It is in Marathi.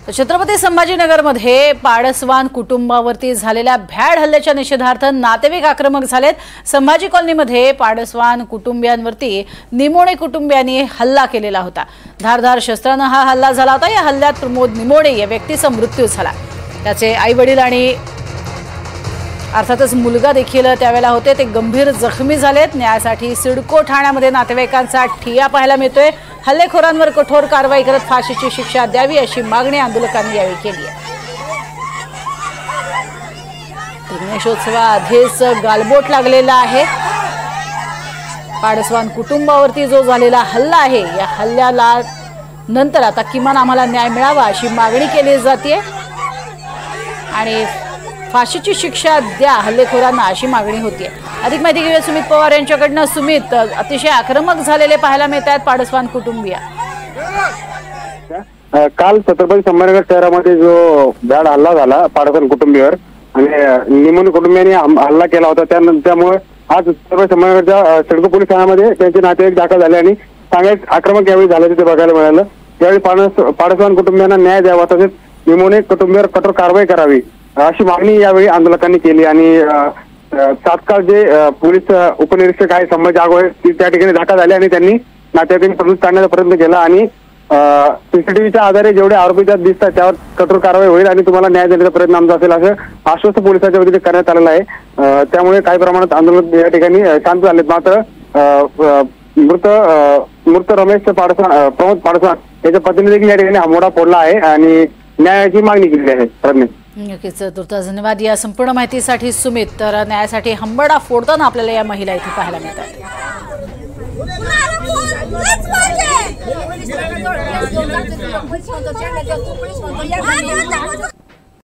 छत्रपती संभाजीनगरमध्ये पाडसवान कुटुंबावरती झालेल्या भ्याड हल्ल्याच्या निषेधार्थ नातेवाईक आक्रमक झालेत। संभाजी कॉलनीमध्ये पाडसवान कुटुंबियांवरती निमोणे कुटुंबियांनी हल्ला केलेला होता। धारदार शस्त्राने हा हल्ला झाला होता। या हल्ल्यात प्रमोद निमोणे या व्यक्तीचा मृत्यू झाला। त्याचे आई वडील आणि अर्थातच मुलगा देखील त्यावेळेला होते, ते गंभीर जखमी झालेत। न्यायासाठी सिडको ठाण्यामध्ये नातेवाईकांचा ठिय्या पाहायला मिळतोय। हल्लेखोरांवर कठोर कारवाई करत फाशीची शिक्षा द्यावी अशी मागणी आंदोलकांनी यावेळी केली आहे। गणेशोत्सवाआधीच गालबोट लागलेला आहे। पाडसवान कुटुंबावरती जो झालेला हल्ला आहे, या हल्ल्याला नंतर आता किमान आम्हाला न्याय मिळावा अशी मागणी केली जाते आणि फाशीची शिक्षा द्या हल्लेखोरांना अशी मागणी होती। अधिक माहिती घेऊया सुमित पवार यांच्याकडनं। सुमित, अतिशय आक्रमक झालेले पाहायला मिळत आहेत पाडसवान कुटुंबीय। काल छत्रपती संभाजीनगर शहरामध्ये जो भ्याड हल्ला झाला पाडसवान कुटुंबीवर आणि निमोणे कुटुंबियांनी हल्ला केला होता, त्यामुळे आज छत्रपती संभाजीनगरच्या सिडको पोलीस ठाण्यामध्ये त्यांचे नातेवाईक दाखल झाले आणि सांघिक आक्रमक यावेळी झाल्याचे ते बघायला मिळालं। यावेळी पाडसवान कुटुंबियांना न्याय द्यावा तसेच निमोणे कुटुंबीवर कठोर कारवाई करावी अशी मागणी यावेळी आंदोलकांनी केली आणि तात्काळ जे पोलीस उपनिरीक्षक आहे संभाजी आगोळे त्या ठिकाणी दाखल झाले आणि त्यांनी नातेवाईकांनी प्रवेश काढण्याचा प्रयत्न केला आणि सीसीटीव्हीच्या आधारे जेवढे आरोपी त्यात दिसतात त्यावर कठोर कारवाई होईल आणि तुम्हाला न्याय देण्याचा प्रयत्न आमचा असेल असं आश्वस्त पोलिसांच्या वतीने करण्यात आलेलं आहे। त्यामुळे काही प्रमाणात आंदोलन या ठिकाणी शांत झालेत। मात्र मृत रमेश प्रमोद पाडसवान याच्या पत्नी देखील या ठिकाणी हमोडा फोडला आहे आणि न्यायाची मागणी केली आहे। प्रज्ञा, नक्कीच तुर्तास धन्यवाद या संपूर्ण माहितीसाठी सुमित। तर न्यायासाठी हंबडा फोडताना आपल्याला या महिला इथे पाहायला मिळतात।